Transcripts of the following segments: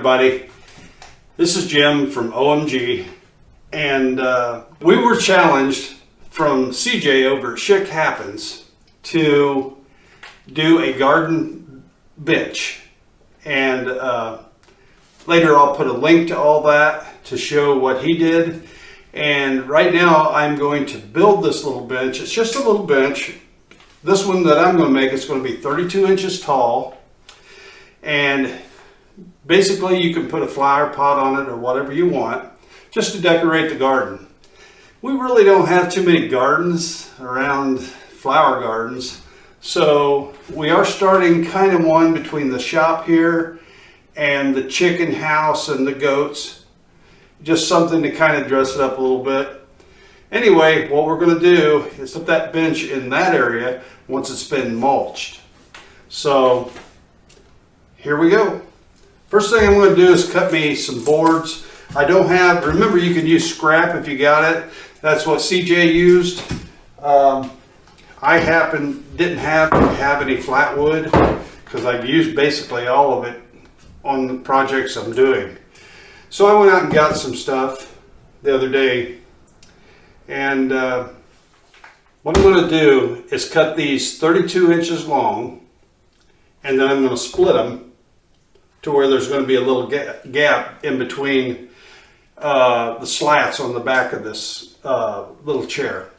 everybody. This is Jim from OMG, and we were challenged from CJ over at Schick Happens to do a garden bench, and later I'll put a link to all that to show what he did. And right now I'm going to build this little bench. It's just a little bench. This one that I'm going to make is going to be 32 inches tall, and basically you can put a flower pot on it or whatever you want just to decorate the garden. We really don't have too many gardens around, flower gardens, so we are starting kind of one between the shop here and the chicken house and the goats. Just something to kind of dress it up a little bit. Anyway, what we're going to do is put that bench in that area once it's been mulched. So here we go. First thing I'm going to do is cut me some boards. I don't have, remember you can use scrap if you got it. That's what CJ used. I didn't have any flat wood because I've used basically all of it on the projects I'm doing. So I went out and got some stuff the other day, and what I'm going to do is cut these 32 inches long, and then I'm going to split them to where there's going to be a little gap in between the slats on the back of this little chair.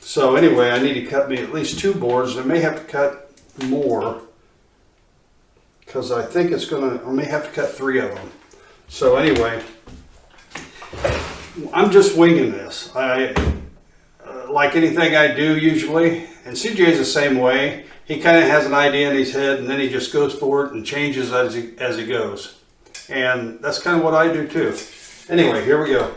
So anyway, I need to cut me at least 2 boards. I may have to cut more because I think I may have to cut 3 of them. So anyway, I'm just winging this. I like anything I do usually, and CJ's the same way. He kind of has an idea in his head and then he just goes for it and changes as he goes. And that's kind of what I do too. Anyway, here we go.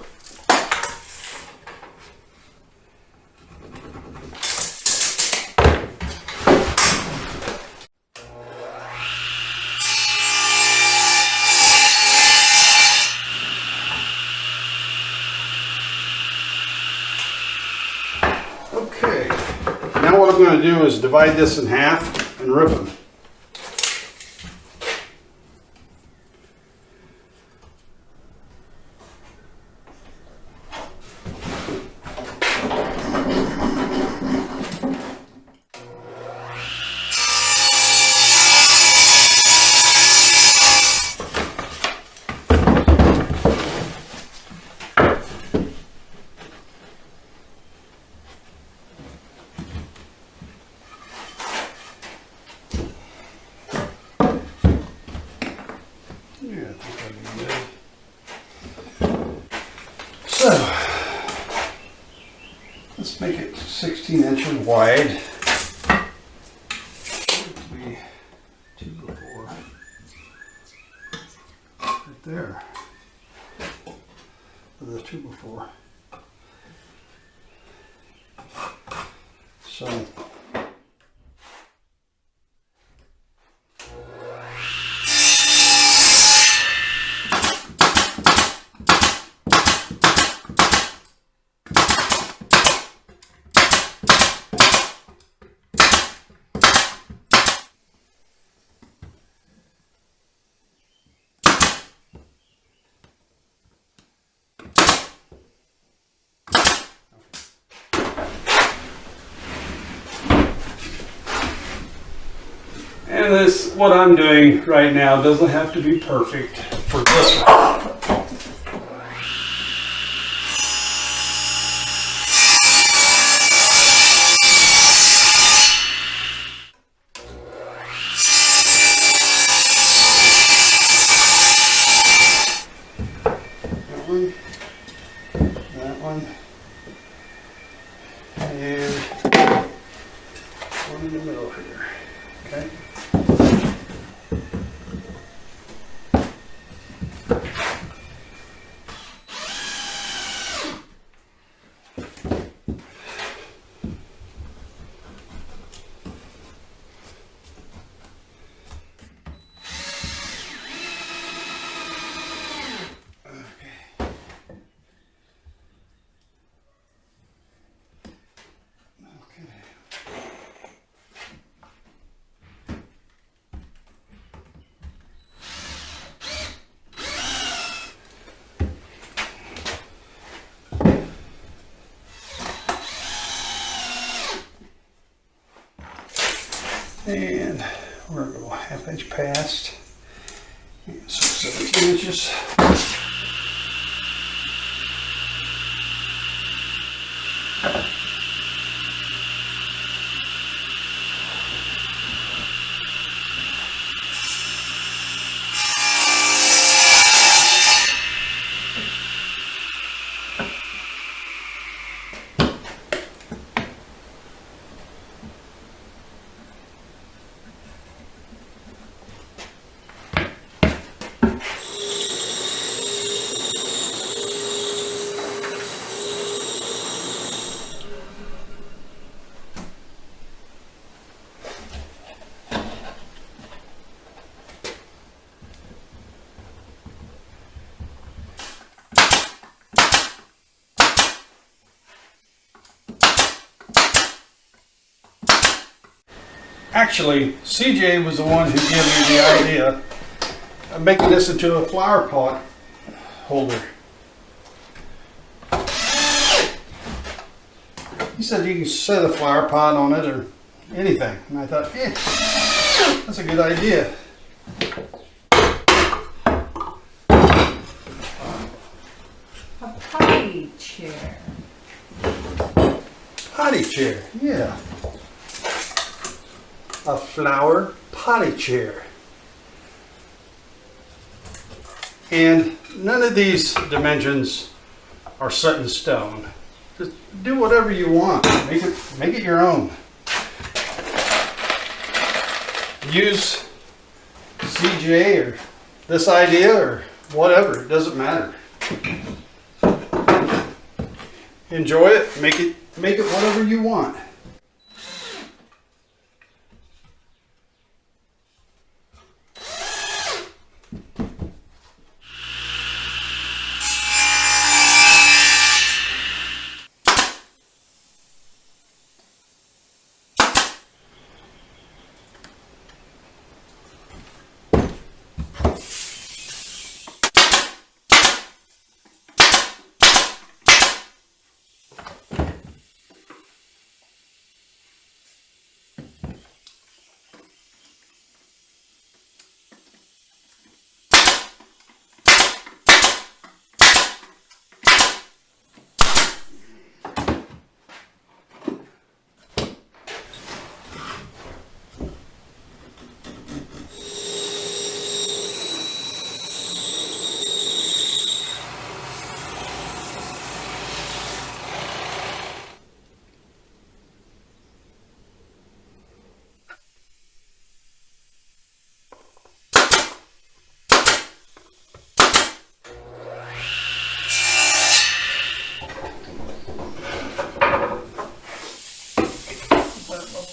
Okay, now what I'm going to do is divide this in half and rip them. So, let's make it 16 inches wide. Be 2 before. Right there. The 2 before. So, and this, what I'm doing right now doesn't have to be perfect for this one. That one, and one in the middle here, okay? And we're going to go 1/2 inch past. And so 17 inches. Actually, CJ was the one who gave me the idea of making this into a flower pot holder. He said you can set a flower pot on it or anything. And I thought, that's a good idea. A potty chair. Potty chair, yeah. A flower potty chair. And none of these dimensions are set in stone. Just do whatever you want. Make it your own. Use CJ or this idea or whatever. It doesn't matter. Enjoy it. Make it whatever you want.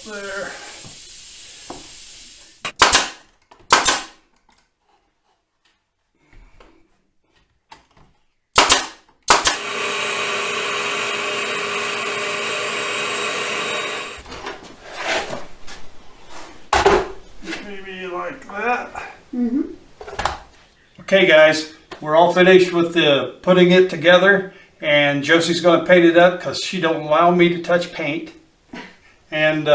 There. Maybe like that. Mm-hmm. Okay guys, we're all finished with the putting it together, and Josie's going to paint it up because she don't allow me to touch paint. And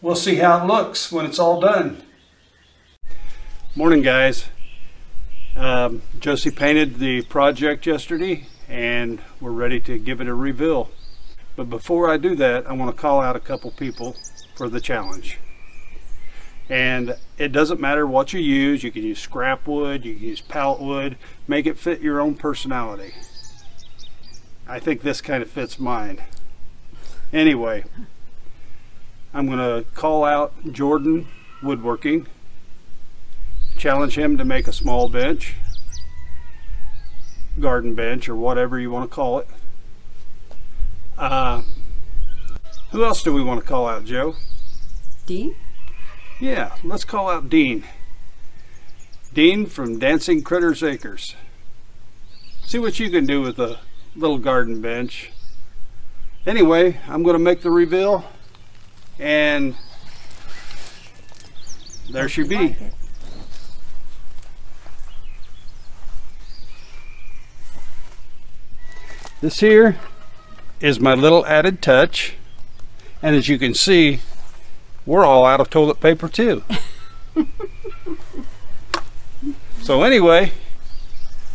we'll see how it looks when it's all done. Morning guys. Josie painted the project yesterday and we're ready to give it a reveal. But before I do that, I want to call out a couple people for the challenge. And it doesn't matter what you use. You can use scrap wood, you can use pallet wood, make it fit your own personality. I think this kind of fits mine. Anyway, I'm going to call out Jordon Woodworking, challenge him to make a small bench, garden bench, or whatever you want to call it. Who else do we want to call out, Joe? Dean? Yeah, let's call out Dean. Dean from Dancing Critters Acres. See what you can do with a little garden bench. Anyway, I'm going to make the reveal, and there she be. This here is my little added touch, and as you can see, we're all out of toilet paper too. So anyway,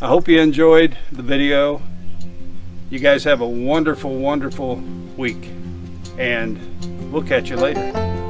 I hope you enjoyed the video. You guys have a wonderful, wonderful week, and we'll catch you later.